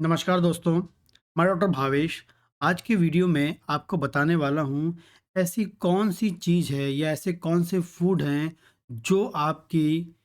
नमस्कार दोस्तों, मैं डॉक्टर भावेश। आज की वीडियो में आपको बताने वाला हूँ, ऐसी कौन-सी चीज़ है या ऐसे कौन से फूड हैं जो आपकी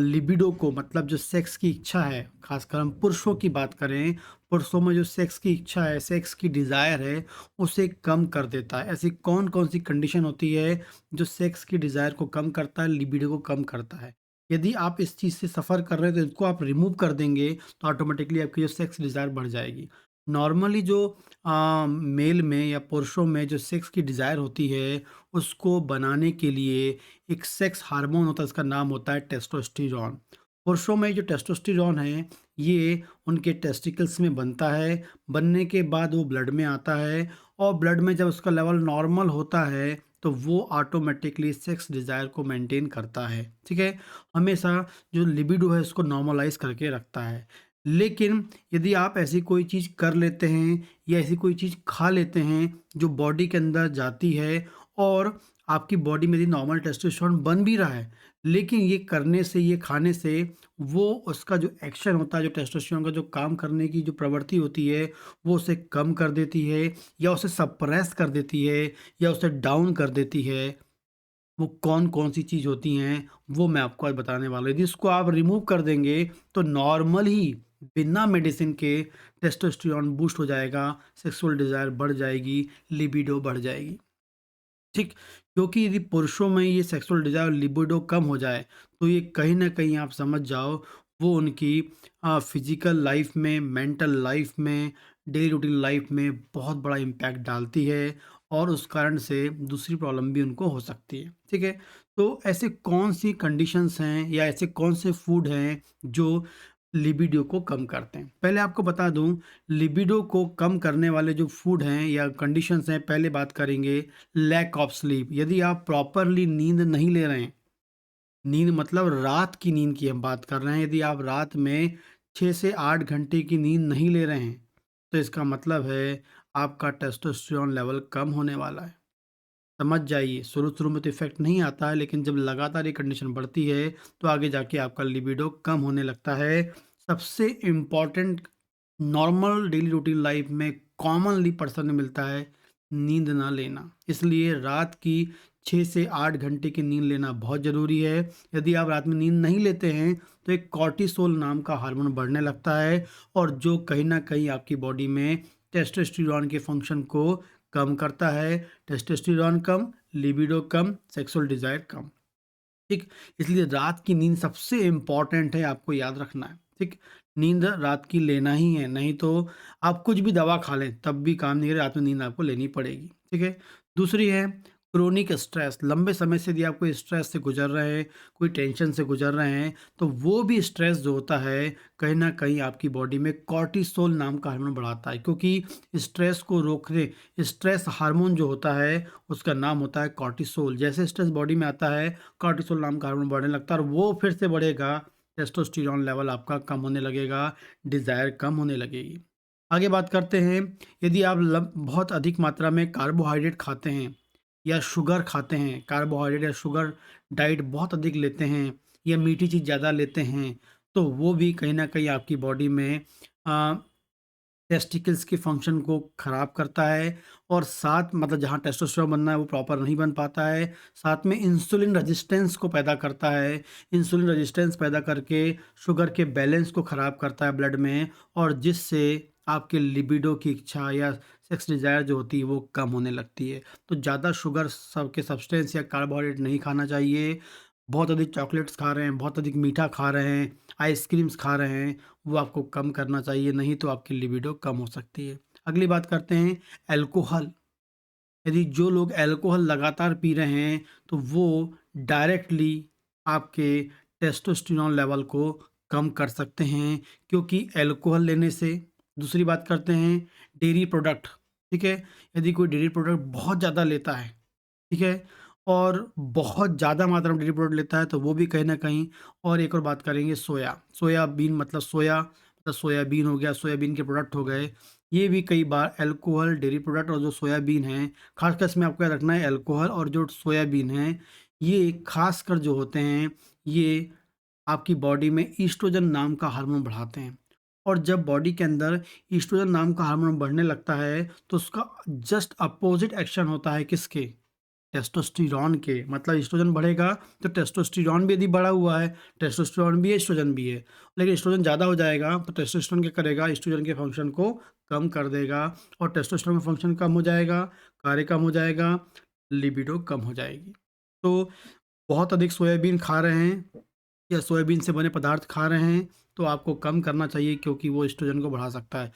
लिबिडो को मतलब जो सेक्स की इच्छा है, ख़ासकर हम पुरुषों की बात करें, पुरुषों में जो सेक्स की इच्छा है, सेक्स की डिज़ायर है, उसे कम कर देता है। ऐसी कौन-कौन सी कंडीशन होती है जो सेक्स की डिज़ायर को कम करता है, लिबिडो को कम करता है? यदि आप इस चीज़ से सफ़र कर रहे हैं तो इसको आप रिमूव कर देंगे तो ऑटोमेटिकली आपकी जो सेक्स डिज़ायर बढ़ जाएगी। नॉर्मली जो मेल में या पुरुषों में जो सेक्स की डिज़ायर होती है, उसको बनाने के लिए एक सेक्स हार्मोन होता है, इसका नाम होता है टेस्टोस्टेरोन। पुरुषों में जो टेस्टोस्टेरोन है, ये उनके टेस्टिकल्स में बनता है, बनने के बाद वो ब्लड में आता है और ब्लड में जब उसका लेवल नॉर्मल होता है, तो वो ऑटोमेटिकली सेक्स डिज़ायर को मेंटेन करता है, ठीक है? हमेशा जो लिबिडो है उसको नॉर्मलाइज़ करके रखता है। लेकिन यदि आप ऐसी कोई चीज़ कर लेते हैं या ऐसी कोई चीज़ खा लेते हैं जो बॉडी के अंदर जाती है और आपकी बॉडी में यदि नॉर्मल टेस्टोस्टेरोन बन भी रहा है, लेकिन ये करने से, ये खाने से वो उसका जो एक्शन होता है, जो टेस्टोस्टेरोन का जो काम करने की जो प्रवृत्ति होती है, वो उसे कम कर देती है या उसे सप्रेस कर देती है या उसे डाउन कर देती है। वो कौन-कौन सी चीज़ होती हैं, वो मैं आपको आज बताने वाला हूँ। यदि इसको आप रिमूव कर देंगे, तो नॉर्मल ही बिना मेडिसिन के टेस्टोस्टेरोन बूस्ट हो जाएगा, सेक्सुअल डिज़ायर बढ़ जाएगी, लिबिडो बढ़ जाएगी। ठीक? क्योंकि यदि पुरुषों में ये सेक्सुअल डिज़ायर लिबिडो कम हो जाए, तो ये कहीं न कहीं आप समझ जाओ, वो उनकी फ़िज़िकल लाइफ़ में, मेंटल लाइफ़ में, डेली रूटीन लाइफ़ में बहुत बड़ा इम्पैक्ट डालती है और उस कारण से दूसरी प्रॉब्लम भी उनको हो सकती है। ठीक है? तो ऐसे कौन-सी कंडीशंस हैं या ऐसे कौन से फूड हैं जो लिबिडो को कम करते हैं? पहले आपको बता दूँ, लिबिडो को कम करने वाले जो फूड हैं या कंडीशंस हैं, पहले बात करेंगे लैक ऑफ स्लीप। यदि आप प्रॉपरली नींद नहीं ले रहे हैं, नींद मतलब रात की नींद की हम बात कर रहे हैं, यदि आप रात में 6 से 8 घंटे की नींद नहीं ले रहे हैं, तो इसका मतलब है आपका टेस्टोस्टेरोन लेवल कम होने वाला है। समझ जाइए, शुरू-शुरू में तो इफ़ेक्ट नहीं आता है, लेकिन जब लगातार ये कंडीशन बढ़ती है, तो आगे जाके आपका लिबिडो कम होने लगता है। सबसे important normal daily routine life में कॉमनली पर्सन में मिलता है, नींद ना लेना। इसलिए रात की 6 से 8 घंटे की नींद लेना बहुत ज़रूरी है। यदि आप रात में नींद नहीं लेते हैं, तो एक कॉर्टिसोल नाम का हार्मोन बढ़ने लगता है और जो कहीं न कहीं आपकी बॉडी में टेस्टोस्टेरोन के फंक्शन को कम करता है। टेस्टोस्टेरोन कम, लिबिडो कम, सेक्सुअल डिज़ायर कम। ठीक? इसलिए रात की नींद सबसे इम्पोर्टेंट है, आपको याद रखना है, ठीक? नींद रात की लेना ही है, नहीं तो आप कुछ भी दवा खा लें, तब भी काम नहीं करेगा, रात में नींद आपको लेनी पड़ेगी, ठीक है? दूसरी है क्रोनिक स्ट्रेस, लंबे समय से यदि आप कोई स्ट्रेस से गुज़र रहे हैं, कोई टेंशन से गुज़र रहे हैं, तो वो भी स्ट्रेस जो होता है, कहीं न कहीं आपकी बॉडी में कॉर्टिसोल नाम का हार्मोन बढ़ाता है, क्योंकि स्ट्रेस को रोकने स्ट्रेस हार्मोन जो होता है, उसका नाम होता है कॉर्टिसोल। जैसे स्ट्रेस बॉडी में आता है, कॉर्टिसोल नाम का हार्मोन बढ़ने लगता है और वो फिर से बढ़ेगा, टेस्टोस्टेरोन लेवल आपका कम होने लगेगा, डिज़ायर कम होने लगेगी। आगे बात करते हैं, यदि आप बहुत अधिक मात्रा में कार्बोहाइड्रेट खाते हैं या शुगर खाते हैं, कार्बोहाइड्रेट या शुगर डाइट बहुत अधिक लेते हैं या मीठी चीज़ ज़्यादा लेते हैं, तो वो भी कहीं न कहीं आपकी बॉडी में अ, टेस्टिकल्स के फंक्शन को ख़राब करता है और साथ मतलब जहाँ टेस्टोस्टेरोन बनना है वो प्रॉपर नहीं बन पाता है। साथ में इंसुलिन रेजिस्टेंस को पैदा करता है। इंसुलिन रेजिस्टेंस पैदा करके शुगर के बैलेंस को ख़राब करता है ब्लड में और जिससे आपके लिबिडो की इच्छा या सेक्स डिज़ायर जो होती है वो कम होने लगती है। तो ज़्यादा शुगर सब के सब्सटेंस या कार्बोहाइड्रेट नहीं खाना चाहिए। बहुत अधिक चॉकलेट्स खा रहे हैं, बहुत अधिक मीठा खा रहे हैं, आइसक्रीम्स खा रहे हैं, वो आपको कम करना चाहिए, नहीं तो आपकी लिबिडो कम हो सकती है। अगली बात करते हैं अल्कोहल। यदि जो लोग अल्कोहल लगातार पी रहे हैं, तो वो डायरेक्टली आपके टेस्टोस्टेरोन लेवल को कम कर सकते हैं, क्योंकि अल्कोहल लेने से दूसरी बात करते हैं डेयरी प्रोडक्ट, ठीक है? यदि कोई डेयरी प्रोडक्ट बहुत ज़्यादा लेता है, ठीक है? और बहुत ज़्यादा मात्रा में डेयरी प्रोडक्ट लेता है तो वो भी कहीं न कहीं और एक और बात करेंगे सोयाबीन मतलब सोया मतलब सोयाबीन हो गया, सोयाबीन के प्रोडक्ट हो गए। ये भी कई बार अल्कोहल, डेयरी प्रोडक्ट और जो सोयाबीन है, ख़ासकर इसमें आपको याद रखना है अल्कोहल और जो सोयाबीन है, ये ख़ासकर जो होते हैं, ये आपकी बॉडी में ईस्ट्रोजन नाम का हार्मोन बढ़ाते हैं। और जब बॉडी के अंदर एस्ट्रोजन नाम का हार्मोन बढ़ने लगता है, तो उसका जस्ट अपोज़िट एक्शन होता है किसके? टेस्टोस्टेरोन के। मतलब एस्ट्रोजन बढ़ेगा तो टेस्टोस्टेरोन भी यदि बढ़ा हुआ है, टेस्टोस्टेरोन भी है, एस्ट्रोजन भी है। लेकिन एस्ट्रोजन ज़्यादा हो जाएगा तो टेस्टोस्टेरोन क्या करेगा? एस्ट्रोजन के फंक्शन को कम कर देगा और टेस्टोस्टेरोन का फंक्शन कम हो जाएगा, कार्य कम हो जाएगा, लिबिडो कम हो जाएगी। तो बहुत अधिक सोयाबीन खा रहे हैं या सोयाबीन से बने पदार्थ खा रहे हैं, तो आपको कम करना चाहिए क्योंकि वो एस्ट्रोजन को बढ़ा सकता है।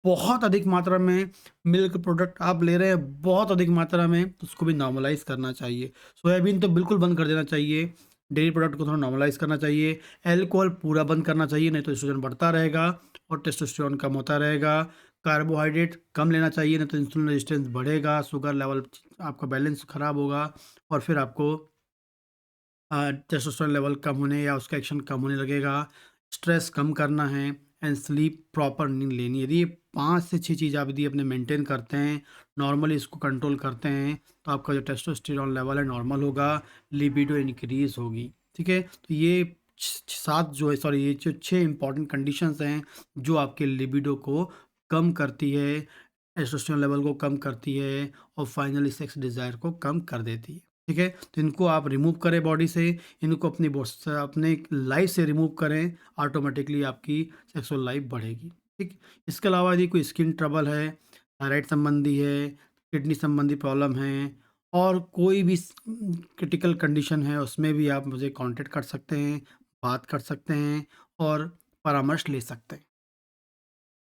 बहुत अधिक मात्रा में मिल्क प्रोडक्ट आप ले रहे हैं, बहुत अधिक मात्रा में, तो उसको भी नॉर्मलाइज़ करना चाहिए। सोयाबीन तो बिल्कुल बंद कर देना चाहिए, डेयरी प्रोडक्ट को थोड़ा नॉर्मलाइज़ करना चाहिए, अल्कोहल पूरा बंद करना चाहिए, नहीं तो एस्ट्रोजन बढ़ता रहेगा और टेस्टोस्टेरोन कम होता रहेगा। कार्बोहाइड्रेट कम लेना चाहिए, नहीं तो इंसुलिन रेजिस्टेंस बढ़ेगा, शुगर लेवल आपका बैलेंस खराब होगा और फिर आपको टेस्टोस्टेरोन लेवल कम होने या उसका एक्शन कम होने लगेगा। स्ट्रेस कम करना है एंड स्लीप, प्रॉपर नींद लेनी है। यदि ये 5 से 6 चीज़ आप यदि अपने मेंटेन करते हैं, नॉर्मली इसको कंट्रोल करते हैं, तो आपका जो टेस्टोस्टेरोन लेवल है नॉर्मल होगा, लिबिडो इंक्रीज़ होगी। ठीक है? तो ये 7 जो है, सॉरी, ये जो 6 इंपॉर्टेंट कंडीशंस हैं, जो आपके लिबिडो को कम करती है, टेस्टोस्टेरोन लेवल को कम करती है और फाइनली सेक्स डिज़ायर को कम कर देती है। ठीक है? तो इनको आप रिमूव करें बॉडी से, इनको अपने लाइफ़ से रिमूव करें, ऑटोमेटिकली आपकी सेक्सुअल लाइफ़ बढ़ेगी। ठीक? इसके अलावा यदि कोई स्किन ट्रबल है, थायराइड संबंधी है, किडनी संबंधी प्रॉब्लम है और कोई भी क्रिटिकल कंडीशन है, उसमें भी आप मुझे कॉन्टैक्ट कर सकते हैं, बात कर सकते हैं और परामर्श ले सकते हैं।